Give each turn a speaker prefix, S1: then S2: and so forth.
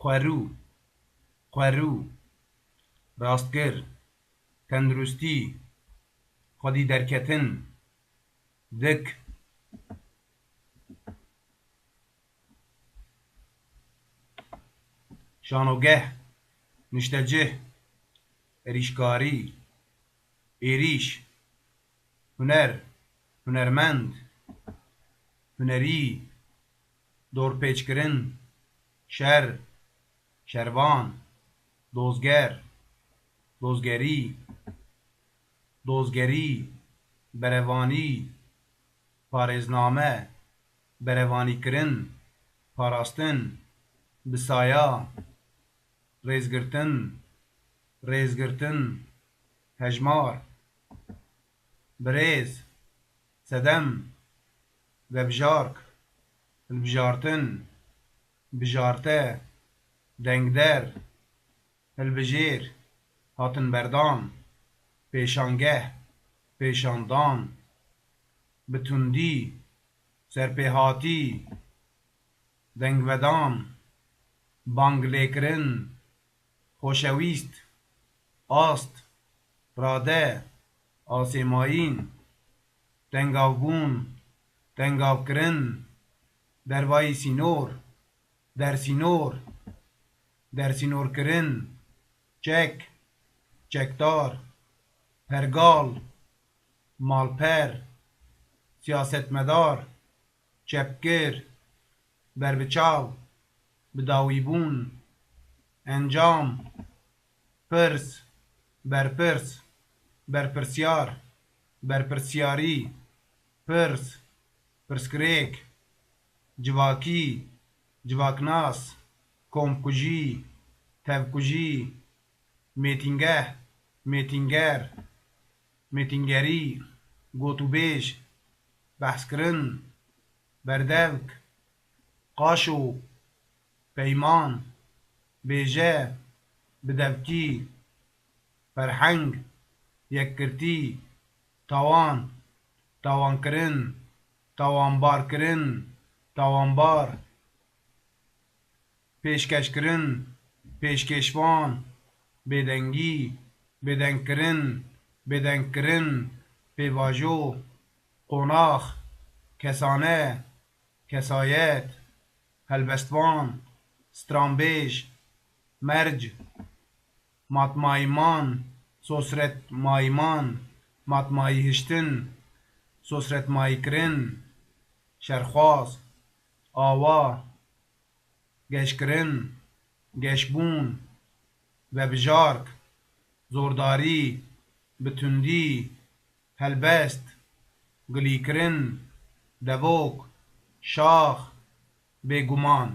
S1: خورو خورو راستگر تندرستی خودی درکتن دک شانوگه نشتجه ریشکاری ایریش هنر هنرمند هنری دورپیچ کرن شروان دوزگری بروانی پارێزنامە بەرەوانی کرن پاراستن بسایا رێزگرتن هەژمار برێز سەدەم vebjark hilbijartin bijarte dengder hilbijêr hatinberdan pêşangeh pêşandan bi tundî serpêhatî dengvedan bang lêkirin xoşewîst ast rade asêmayîn tengavbûn tengavkirin dervayî sînor dersînorkirin çekdar pergal malper siyasetmedar çepkir berbiçav bidawîbûn encam pirs berpirs berpirsyar berpirsyarî pirs pirsgirêk civakî civaknas komkujî tevkujî mêtingeh mêtinger mêtingerî gotûbêj behskirin berdevk qaşo peyman bêje bidevkî ferheng yekkirtî tawankirin tawanbarkirin tawanbar pêşkeşkirin pêşkêşvan bêdengî bêdengkirin pêvajo qonax kesane kesayet helbestvan stranbêj merc matmayîman sosretmayîman matmayî hiştin sosretmayîkirin şerxwaz awa geşkirin geşbûn vebjark zordarî bi tundî helbest gilîkirin devok şax bêguman